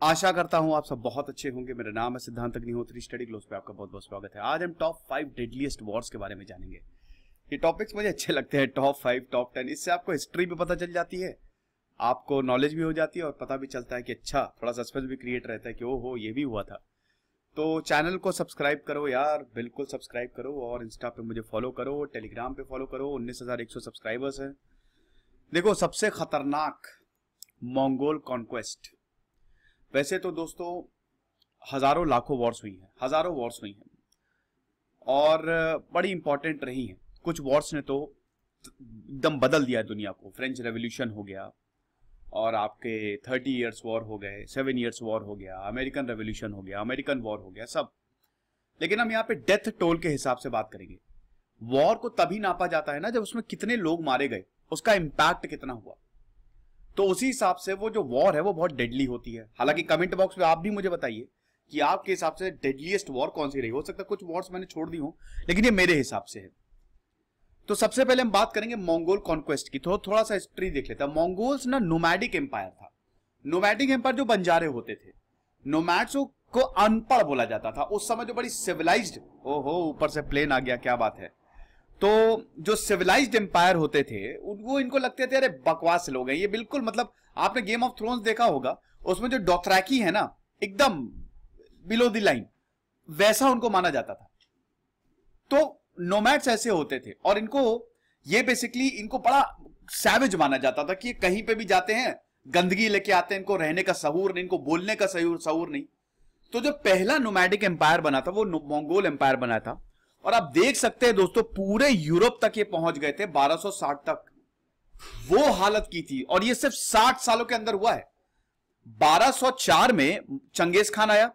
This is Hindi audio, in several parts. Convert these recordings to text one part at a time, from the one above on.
आशा करता हूं आप सब बहुत अच्छे होंगे। मेरा नाम है सिद्धांत अग्निहोत्री। स्टडी ग्लोस पे आपका बहुत बहुत स्वागत है। आज हम टॉप 5 डेडलीस्ट वॉर्स के बारे में जानेंगे। ये टॉपिक्स मुझे अच्छे लगते हैं, टॉप 5 टॉप 10। इससे आपको हिस्ट्री भी पता चल जाती है, आपको नॉलेज भी हो जाती है और पता भी चलता है कि अच्छा, थोड़ा सस्पेंस भी क्रिएट रहता है कि ओहो ये भी हुआ था। तो चैनल को सब्सक्राइब करो यार, बिल्कुल सब्सक्राइब करो, और इंस्टा पे मुझे फॉलो करो, टेलीग्राम पे फॉलो करो। 19,100 सब्सक्राइबर्स हैं। देखो, सबसे खतरनाक मंगोल कॉन्क्वेस्ट। वैसे तो दोस्तों हजारों लाखों वॉर्स हुई हैं, हजारों वॉर्स हुई हैं और बड़ी इंपॉर्टेंट रही हैं। कुछ वॉर्स ने तो एकदम बदल दिया दुनिया को। फ्रेंच रेवोल्यूशन हो गया, और आपके 30 इयर्स वॉर हो गए, 7 इयर्स वॉर हो गया, अमेरिकन रेवोल्यूशन हो गया, अमेरिकन वॉर हो गया, सब। लेकिन हम यहाँ पे डेथ टोल के हिसाब से बात करेंगे। वॉर को तभी नापा जाता है ना जब उसमें कितने लोग मारे गए, उसका इंपैक्ट कितना हुआ। तो उसी हिसाब से वो जो वॉर है वो बहुत डेडली होती है। हालांकि कमेंट बॉक्स में आप भी मुझे बताइए कि आपके हिसाब से डेडलीस्ट वॉर कौन सी रही। हो सकता है कुछ वॉर्स मैंने छोड़ दी हो, लेकिन ये मेरे हिसाब से है। तो सबसे पहले हम बात करेंगे मंगोल कॉन्क्वेस्ट की। तो थोड़ा सा हिस्ट्री देख लेते हैं। मंगोल्स ना नोमैडिक एम्पायर था। नोमैडिक एम्पायर जो बंजारे होते थे, नोमैड्स को अनपढ़ बोला जाता था उस समय। जो बड़ी सिविलाइज्ड, ओहो ऊपर से प्लेन आ गया, क्या बात है। तो जो सिविलाइज्ड एम्पायर होते थे वो इनको लगते थे अरे बकवास लोग हैं ये, बिल्कुल। मतलब आपने गेम ऑफ थ्रोन्स देखा होगा, उसमें जो डोथराकी है ना, एकदम बिलो द लाइन, वैसा उनको माना जाता था। तो नोमैड्स ऐसे होते थे, और इनको ये बेसिकली इनको बड़ा सैवेज माना जाता था कि कहीं पे भी जाते हैं गंदगी लेके आते हैं, इनको रहने का सहूर नहीं, इनको बोलने का सहूर नहीं। तो जो पहला नोमैडिक एम्पायर बना था वो मंगोल एम्पायर बना था। और आप देख सकते हैं दोस्तों, पूरे यूरोप तक ये पहुंच गए थे, 1260 तक वो हालत की थी। और ये सिर्फ 60 सालों के अंदर हुआ है। 1204 में चंगेज खान आया,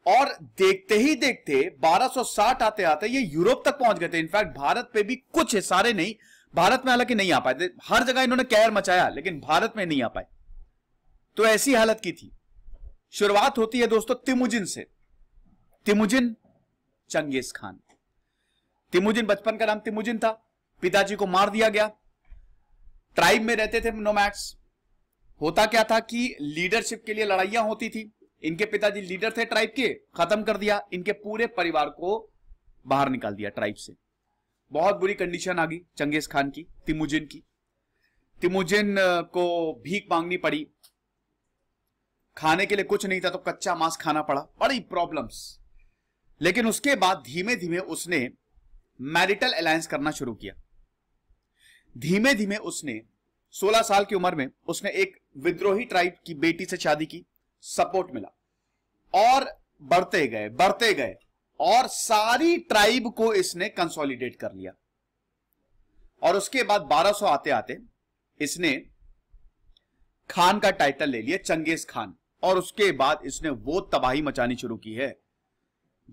और देखते ही देखते 1260 आते आते ये यूरोप तक पहुंच गए थे। इनफैक्ट भारत पे भी कुछ है, सारे नहीं। भारत में हालांकि नहीं आ पाए थे, हर जगह इन्होंने कहर मचाया, लेकिन भारत में नहीं आ पाए। तो ऐसी हालत की थी। शुरुआत होती है दोस्तों तिमुजिन से। तिमुजिन चंगेज खान। तिमुजिन, बचपन का नाम तिमुजिन था, पिताजी को मार दिया गया। ट्राइब में रहते थे नोमैड्स। होता क्या था कि लीडरशिप के लिए लड़ाइयां होती थी। इनके पिताजी लीडर थे ट्राइब के, खत्म कर दिया, इनके पूरे परिवार को बाहर निकाल दिया ट्राइब से। बहुत बुरी कंडीशन आ गई चंगेज खान की, तिमुजिन की। तिमुजिन को भीख मांगनी पड़ी, खाने के लिए कुछ नहीं था तो कच्चा मांस खाना पड़ा, बड़ी प्रॉब्लम्स। लेकिन उसके बाद धीमे धीमे उसने मैरिटल अलायंस करना शुरू किया। धीमे धीमे उसने 16 साल की उम्र में उसने एक विद्रोही ट्राइब की बेटी से शादी की, सपोर्ट मिला, और बढ़ते गए और सारी ट्राइब को इसने कंसोलिडेट कर लिया। और उसके बाद 1200 आते आते इसने खान का टाइटल ले लिया, चंगेज खान। और उसके बाद इसने वो तबाही मचानी शुरू की है।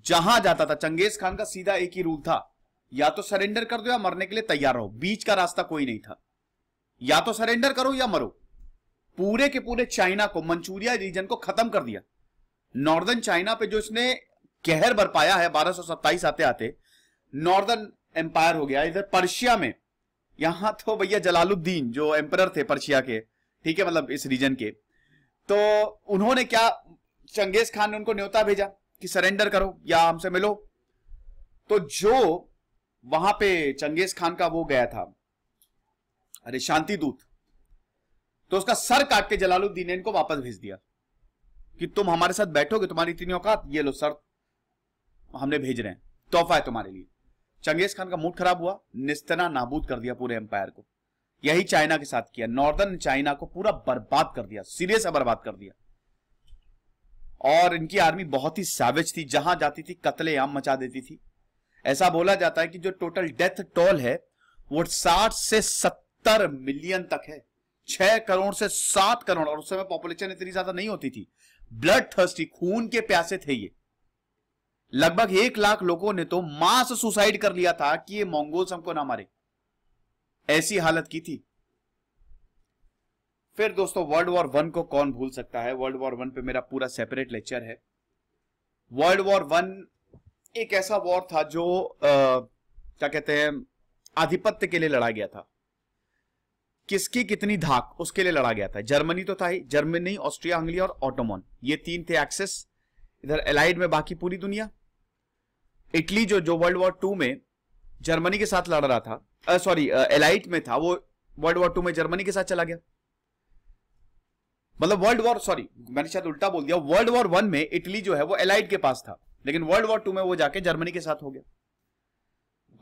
जहां जाता था चंगेज खान का सीधा एक ही रूल था, या तो सरेंडर कर दो या मरने के लिए तैयार रहो। बीच का रास्ता कोई नहीं था, या तो सरेंडर करो या मरो। पूरे के पूरे चाइना को, मंचूरिया रीजन को खत्म कर दिया। नॉर्दर्न चाइना पे जो इसने कहर बरपाया है, 1227 आते आते नॉर्दर्न एम्पायर हो गया। इधर पर्शिया में, यहां तो भैया जलालुद्दीन जो एम्परर थे पर्शिया के, ठीक है, मतलब इस रीजन के, तो उन्होंने क्या, चंगेज खान ने उनको न्योता भेजा कि सरेंडर करो या हमसे मिलो। तो जो वहां पे चंगेज खान का वो गया था, अरे शांति दूत, तो उसका सर काट के जलालुद्दीन ने इनको वापस भेज दिया कि तुम हमारे साथ बैठोगे, तुम्हारी इतनी औकात, ये लो सर हमने भेज रहे हैं, तोहफा है तुम्हारे लिए। चंगेज खान का मूड खराब हुआ, निस्तना नाबूद कर दिया पूरे एम्पायर को। यही चाइना के साथ किया, नॉर्दर्न चाइना को पूरा बर्बाद कर दिया, सिरे से बर्बाद कर दिया। और इनकी आर्मी बहुत ही सैवेज थी, जहां जाती थी कत्लेआम मचा देती थी। ऐसा बोला जाता है कि जो टोटल डेथ टोल है वो 60 से 70 मिलियन तक है। 6 करोड़ से 7 करोड़, और उस समय पॉपुलेशन इतनी ज्यादा नहीं होती थी। ब्लड थर्स्टी, खून के प्यासे थे ये। लगभग 1 लाख लोगों ने तो मास सुसाइड कर लिया था कि ये मंगोल्स हमको ना मारे, ऐसी हालत की थी। फिर दोस्तों वर्ल्ड वॉर 1 को कौन भूल सकता है। वर्ल्ड वॉर 1 पे मेरा पूरा सेपरेट लेक्चर है। वर्ल्ड वॉर 1 एक ऐसा वॉर था जो क्या कहते हैं, आधिपत्य के लिए लड़ा गया था। किसकी कितनी धाक, उसके लिए लड़ा गया था। जर्मनी तो था ही, जर्मनी, ऑस्ट्रिया हंगरी और ऑटोमन, ये तीन थे एक्सेस। इधर एलाइड में बाकी पूरी दुनिया। इटली जो वर्ल्ड वॉर 2 में जर्मनी के साथ लड़ रहा था, सॉरी एलाइड में था, वो वर्ल्ड वॉर 2 में जर्मनी के साथ चला गया। मतलब वर्ल्ड वॉर, सॉरी मैंने शायद उल्टा बोल दिया, वर्ल्ड वॉर 1 में इटली जो है वो एलाइड के पास था, लेकिन वर्ल्ड वॉर 2 में वो जाके जर्मनी के साथ हो गया।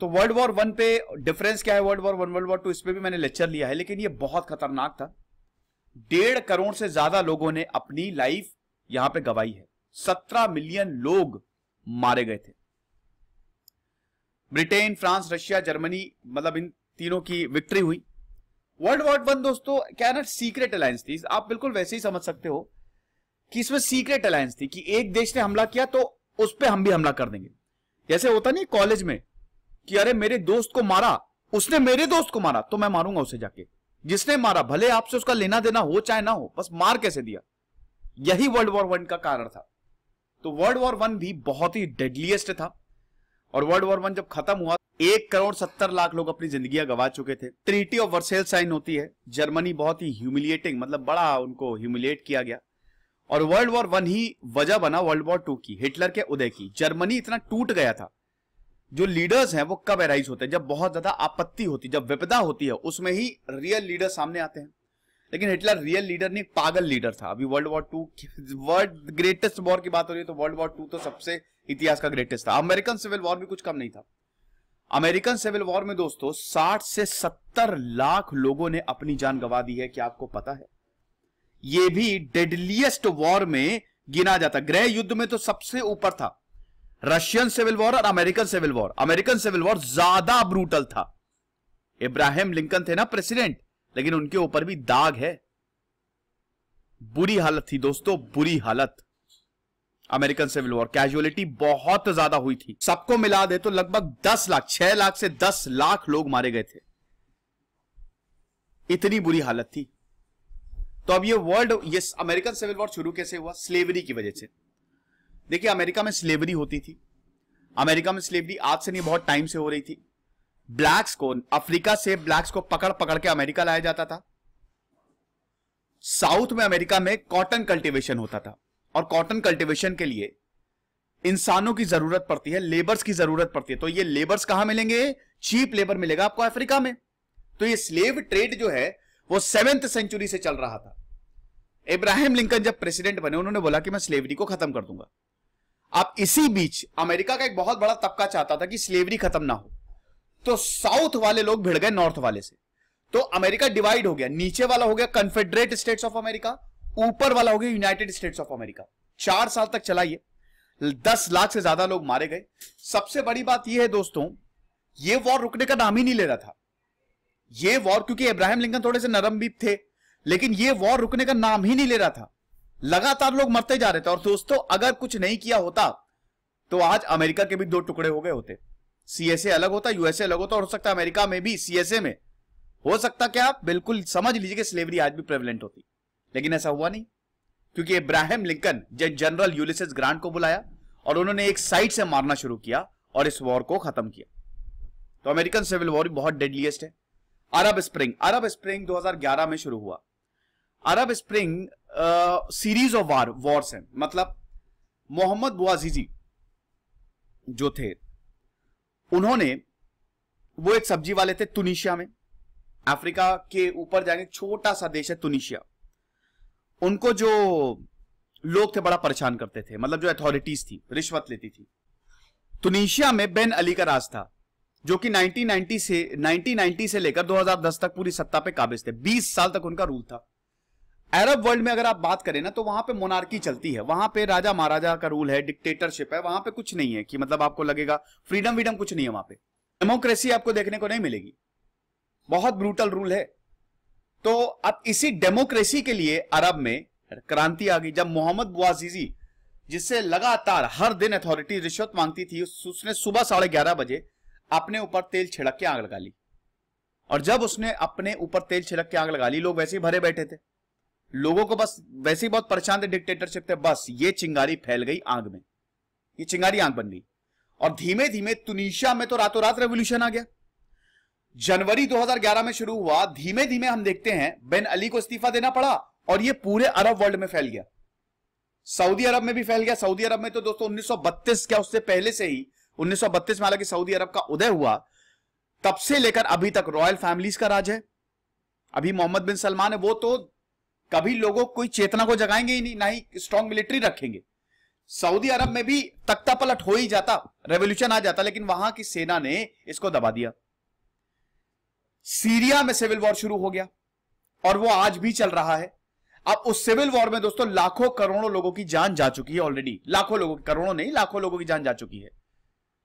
तो वर्ल्ड वॉर 1 पे डिफरेंस क्या है, वर्ल्ड वॉर 1 वर्ल्ड वॉर 2, इस पे भी मैंने लेक्चर लिया है, लेकिन ये बहुत खतरनाक था। 1.5 करोड़ से ज्यादा लोगों ने अपनी लाइफ यहां पे गंवाई है। 17 मिलियन लोग मारे गए थे। ब्रिटेन, फ्रांस, रशिया, जर्मनी, मतलब इन तीनों की विक्ट्री हुई। वर्ल्ड वॉर 1 दोस्तों क्या है ना, सीक्रेट अलायंस थी। आप बिल्कुल वैसे ही समझ सकते हो कि इसमें सीक्रेट अलायंस थी कि एक देश ने हमला किया तो उस पर हम भी हमला कर देंगे। जैसे होता नहीं कॉलेज में कि अरे मेरे दोस्त को मारा, उसने मेरे दोस्त को मारा तो मैं मारूंगा उसे जाके। जिसने मारा भले आपसे उसका लेना देना हो चाहे ना हो, बस मार कैसे दिया, यही वर्ल्ड वॉर 1 का कारण था। तो वर्ल्ड वॉर 1 भी बहुत ही डेडलीस्ट था। और वर्ल्ड वॉर 1 जब खत्म हुआ 1 करोड़ 70 लाख लोग अपनी जिंदगियां गंवा चुके थे। ट्रीटी ऑफ वर्सेल साइन होती है। जर्मनी बहुत ही ह्यूमिलिएटिंग, मतलब बड़ा उनको ह्यूमिलिएट किया गया। और वर्ल्ड वॉर 1 ही वजह बना वर्ल्ड वॉर 2 की, हिटलर के उदय की। जर्मनी इतना टूट गया था। जो लीडर्स हैं वो कब एराइज होते हैं, जब बहुत ज्यादा आपत्ति होती, जब विपदा होती है, उसमें ही रियल लीडर सामने आते हैं। लेकिन हिटलर रियल लीडर नहीं, पागल लीडर था। अभी world war 2 world greatest war की बात हो रही है तो वर्ल्ड वॉर 2 तो सबसे इतिहास का ग्रेटेस्ट था। अमेरिकन सिविल वॉर भी कुछ कम नहीं था। अमेरिकन सिविल वॉर में दोस्तों 60 से 70 लाख लोगों ने अपनी जान गंवा दी है। क्या आपको पता है? यह भी डेडलीस्ट वॉर में गिना जाता। गृह युद्ध में तो सबसे ऊपर था रशियन सिविल वॉर और American civil war. American civil war ज्यादा ब्रूटल था। इब्राहिम लिंकन थे ना प्रेसिडेंट, लेकिन उनके ऊपर भी दाग है। बुरी हालत थी दोस्तों, बुरी हालत। अमेरिकन सिविल वॉर कैजुअलिटी बहुत ज्यादा हुई थी। सबको मिला दे तो लगभग 10 लाख, 6 लाख से 10 लाख लोग मारे गए थे। इतनी बुरी हालत थी। तो अब ये अमेरिकन सिविल वॉर शुरू कैसे हुआ? स्लेवरी की वजह से। देखिए अमेरिका में स्लेवरी होती थी। अमेरिका में स्लेवरी आज से नहीं, बहुत टाइम से हो रही थी। ब्लैक्स को, अफ्रीका से ब्लैक्स को पकड़ पकड़ के अमेरिका लाया जाता था। साउथ में अमेरिका में कॉटन कल्टीवेशन होता था, और कॉटन कल्टीवेशन के लिए इंसानों की जरूरत पड़ती है, लेबर्स की जरूरत पड़ती है। तो ये लेबर्स कहां मिलेंगे? चीप लेबर मिलेगा आपको अफ्रीका में। तो ये स्लेव ट्रेड जो है वो 7th सेंचुरी से चल रहा था। इब्राहिम लिंकन जब प्रेसिडेंट बने, उन्होंने बोला कि मैं स्लेवरी को खत्म कर दूंगा। अब इसी बीच अमेरिका का एक बहुत बड़ा तबका चाहता था कि स्लेवरी खत्म ना हो, तो साउथ वाले लोग भिड़ गए नॉर्थ वाले से। तो अमेरिका डिवाइड हो गया। नीचे वाला हो गया कन्फेडरेट स्टेट्स ऑफ अमेरिका, ऊपर वाला हो गया यूनाइटेड स्टेट्स ऑफ अमेरिका। 4 साल तक चला ये। 10 लाख से ज्यादा लोग मारे गए। सबसे बड़ी बात यह है दोस्तों, यह वॉर रुकने का नाम ही नहीं ले रहा था। यह वॉर, क्योंकि इब्राहिम लिंकन थोड़े से नरम भी थे, लेकिन यह वॉर रुकने का नाम ही नहीं ले रहा था। लगातार लोग मरते जा रहे थे। और दोस्तों अगर कुछ नहीं किया होता तो आज अमेरिका के भी 2 टुकड़े हो गए होते। सीएसए अलग होता, यूएसए अलग होता, और हो सकता है अमेरिका में भी सीएसए में हो सकता, क्या आप बिल्कुल समझ लीजिए कि स्लेवरी आज भी प्रेवलेंट होती। लेकिन ऐसा हुआ नहीं, क्योंकि इब्राहिम लिंकन जनरल यूलिसेस ग्रांट को बुलाया और उन्होंने एक साइड से मारना शुरू किया और इस वॉर को खत्म किया। तो अमेरिकन सिविल वॉर बहुत डेडलीस्ट है। अरब स्प्रिंग 2011 में शुरू हुआ। अरब स्प्रिंग सीरीज ऑफ वॉर्स है। मतलब मोहम्मद बुआजीजी जो थे, उन्होंने, वो एक सब्जी वाले थे तुनिशिया में। अफ्रीका के ऊपर जाने छोटा सा देश है तुनिशिया। उनको जो लोग थे बड़ा परेशान करते थे, मतलब जो अथॉरिटीज थी रिश्वत लेती थी। तुनिशिया में बेन अली का राज था, जो कि 1990 से लेकर 2010 तक पूरी सत्ता पे काबिज थे। 20 साल तक उनका रूल था। अरब वर्ल्ड में अगर आप बात करें ना, तो वहां पे मोनार्की चलती है। वहां पे राजा महाराजा का रूल है, डिक्टेटरशिप है। वहां पे कुछ नहीं है कि मतलब आपको लगेगा फ्रीडम वीडम, कुछ नहीं है वहां पे। डेमोक्रेसी आपको देखने को नहीं मिलेगी। बहुत ब्रूटल रूल है। तो अब इसी डेमोक्रेसी के लिए अरब में क्रांति आ गई, जब मोहम्मद बुआजीजी, जिससे लगातार हर दिन अथॉरिटी रिश्वत मांगती थी, उसने सुबह 11:30 बजे अपने ऊपर तेल छिड़क के आग लगा ली। और जब उसने अपने ऊपर तेल छिड़क के आग लगा ली, लोग वैसे ही भरे बैठे थे। लोगों को बस वैसे ही बहुत परेशान थे, डिक्टेटरशिप थे। बस ये चिंगारी फैल गई आग में, ये चिंगारी आग बन गई। और धीमे धीमे तुनिशिया में तो रातों रात रेवोल्यूशन आ गया। जनवरी 2011 में शुरू हुआ, धीमे धीमे हम देखते हैं बेन अली को इस्तीफा देना पड़ा और ये पूरे अरब वर्ल्ड में फैल गया, सऊदी अरब में भी फैल गया। सऊदी अरब में तो दोस्तों 1932 क्या उससे पहले से ही 1932 में हालांकि सऊदी अरब का उदय हुआ, तब से लेकर अभी तक रॉयल फैमिलीज का राज है। अभी मोहम्मद बिन सलमान है, वो तो कभी लोगों कोई चेतना को जगाएंगे ही नहीं, ना ही स्ट्रॉन्ग मिलिट्री रखेंगे। सऊदी अरब में भी तख्ता पलट हो ही जाता, रेवोल्यूशन आ जाता, लेकिन वहां की सेना ने इसको दबा दिया। सीरिया में सिविल वॉर शुरू हो गया और वो आज भी चल रहा है। अब उस सिविल वॉर में दोस्तों लाखों करोड़ों लोगों की जान जा चुकी है ऑलरेडी, लाखों लोगों, करोड़ों नहीं, लाखों लोगों की जान जा चुकी है।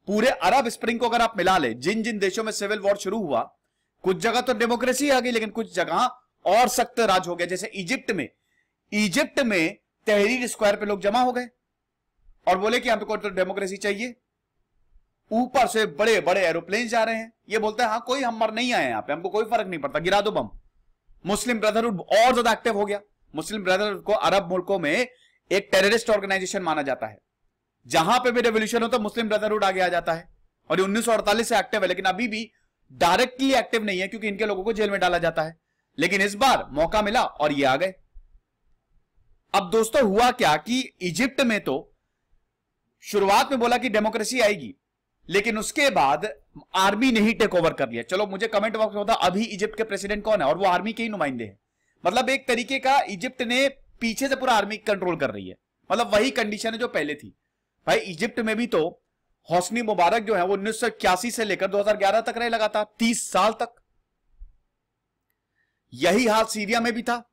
पूरे अरब स्प्रिंग को अगर आप मिला ले, जिन जिन देशों में सिविल वॉर शुरू हुआ, कुछ जगह तो डेमोक्रेसी आ गई, लेकिन कुछ जगह और सख्त राज हो गया। जैसे इजिप्ट में तहरीर स्क्वायर पे लोग जमा हो गए और बोले कि हमको तो डेमोक्रेसी चाहिए। ऊपर से बड़े बड़े एरोप्लेन जा रहे हैं, ये बोलते हैं हाँ कोई हम मर नहीं आए यहां पे, हमको कोई फर्क नहीं पड़ता, गिरा दो बम। मुस्लिम ब्रदरहुड और ज्यादा एक्टिव हो गया। मुस्लिम ब्रदरहुड को अरब मुल्कों में एक टेररिस्ट ऑर्गेनाइजेशन माना जाता है। जहां पे भी रेवोल्यूशन होता है मुस्लिम ब्रदरहुड आगे आ जाता है और 1948 से एक्टिव है, लेकिन अभी भी डायरेक्टली एक्टिव नहीं है क्योंकि इनके लोगों को जेल में डाला जाता है। लेकिन इस बार मौका मिला और ये आ गए। अब दोस्तों हुआ क्या कि इजिप्ट में तो शुरुआत में बोला कि डेमोक्रेसी आएगी, लेकिन उसके बाद आर्मी ने ही टेक ओवर कर लिया। चलो मुझे कमेंट बॉक्स में बता अभी इजिप्ट के प्रेसिडेंट कौन है, और वो आर्मी के ही नुमाइंदे हैं। मतलब एक तरीके का इजिप्ट ने पीछे से पूरा आर्मी कंट्रोल कर रही है, मतलब वही कंडीशन है जो पहले थी। भाई इजिप्ट में भी तो होस्नी मुबारक जो है वो 1981 से लेकर 2011 तक रहे, लगातार 30 साल तक। यही हाल सीरिया में भी था।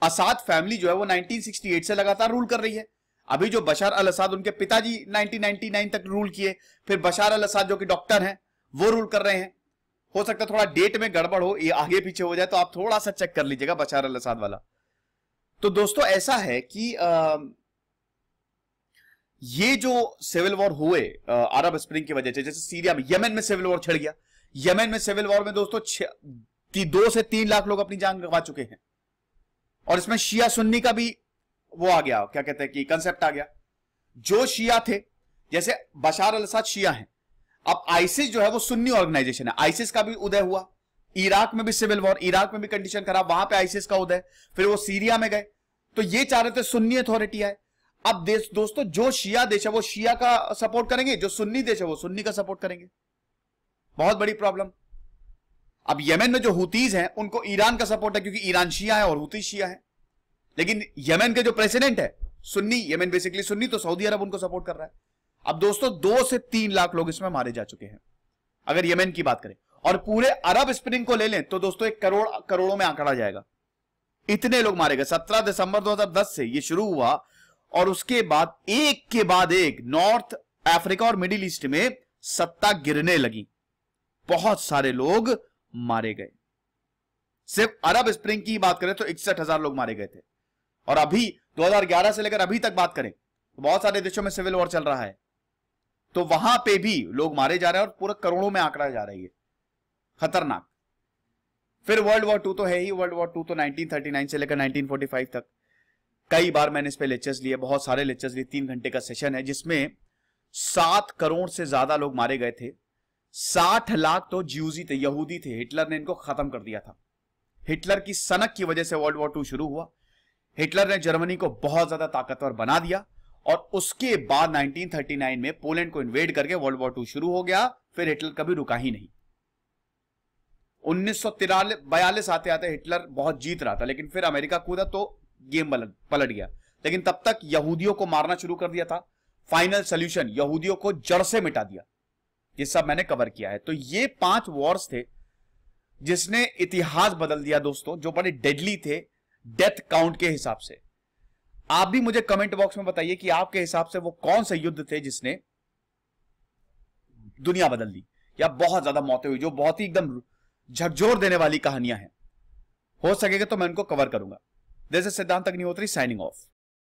असाद फैमिली जो है वो 1968 से लगातार रूल कर रही है। अभी जो बशार अल असाद, उनके पिताजी 1999 तक रूल किए, फिर बशार अल असाद जो कि डॉक्टर हैं वो रूल कर रहे हैं। हो सकता है थोड़ा डेट में गड़बड़ हो, ये आगे पीछे हो जाए, तो आप थोड़ा सा चेक कर लीजिएगा बशार अल असाद वाला। तो दोस्तों ऐसा है कि ये जो सिविल वॉर हुए अरब स्प्रिंग की वजह से, जैसे सीरिया में, यमन में सिविल वॉर छिड़ गया। यमन में सिविल वॉर में दोस्तों 2 से 3 लाख लोग अपनी जान गंवा चुके हैं। और इसमें शिया सुन्नी का भी वो आ गया, क्या कहते हैं कि कंसेप्ट आ गया। जो शिया थे, जैसे बशार अल असाद शिया हैं, अब आइसिस जो है वो सुन्नी ऑर्गेनाइजेशन है, आइसिस का भी उदय हुआ। इराक में भी सिविल वॉर, इराक में भी कंडीशन खराब, वहां पे आइसिस का उदय। फिर वो सीरिया में गए, तो ये चाह रहे थे सुन्नी अथॉरिटी आए। अब दोस्तों जो शिया देश है वो शिया का सपोर्ट करेंगे, जो सुन्नी देश है वो सुन्नी का सपोर्ट करेंगे। बहुत बड़ी प्रॉब्लम। अब यमन में जो हुतीज हैं उनको ईरान का सपोर्ट है, क्योंकि ईरान शिया है और हुतीज शिया है। लेकिन यमन के जो प्रेसिडेंट है सुन्नी, यमन बेसिकली सुन्नी, तो सऊदी अरब उनको सपोर्ट कर रहा है। अब दोस्तों 2 से 3 लाख लोग इसमें मारे जा चुके हैं अगर यमन की बात करें, और पूरे अरब स्प्रिंग को ले लें तो दोस्तों 1 करोड़ करोड़ों में आंकड़ा जाएगा। इतने लोग मारे गए। 17 दिसंबर 2010 से ये शुरू हुआ और उसके बाद एक के बाद एक नॉर्थ अफ्रीका और मिडिल ईस्ट में सत्ता गिरने लगी। बहुत सारे लोग मारे गए। सिर्फ अरब स्प्रिंग की बात करें तो 61,000 लोग मारे गए थे। और अभी 2011 से लेकर अभी तक बात करें तो बहुत सारे देशों में सिविल वॉर चल रहा है, तो वहां पे भी लोग मारे जा रहे हैं और पूरा करोड़ों में आंकड़ा जा रही है। खतरनाक। फिर वर्ल्ड वॉर 2 तो है ही। वर्ल्ड वॉर 2 तो 1939 से लेकर 1945 तक। कई बार मैंने इस पे लेक्चर्स लिए, बहुत सारे लेक्चर्स लिए। 3 घंटे का सेशन है जिसमें 7 करोड़ से ज्यादा लोग मारे गए थे। 60 लाख तो ज्यूजी थे, यहूदी थे। हिटलर ने इनको खत्म कर दिया था। हिटलर की सनक की वजह से वर्ल्ड वॉर 2 शुरू हुआ। हिटलर ने जर्मनी को बहुत ज्यादा ताकतवर बना दिया और उसके बाद 1939 में पोलैंड को इन्वेड करके वर्ल्ड वॉर 2 शुरू हो गया। फिर हिटलर कभी रुका ही नहीं। 1942 आते आते हिटलर बहुत जीत रहा था, लेकिन फिर अमेरिका कूदा तो गेम पलट गया। लेकिन तब तक यहूदियों को मारना शुरू कर दिया था। फाइनल सोल्यूशन, यहूदियों को जड़ से मिटा दिया। ये सब मैंने कवर किया है। तो ये 5 वॉर्स थे जिसने इतिहास बदल दिया दोस्तों, जो बड़े डेडली थे डेथ काउंट के हिसाब से। आप भी मुझे कमेंट बॉक्स में बताइए कि आपके हिसाब से वो कौन से युद्ध थे जिसने दुनिया बदल दी, या बहुत ज्यादा मौतें हुई, जो बहुत ही एकदम झकझोर देने वाली कहानियां हैं। हो सकेगा तो मैं उनको कवर करूंगा। दिस इज सिद्धांत अग्निहोत्री साइनिंग ऑफ।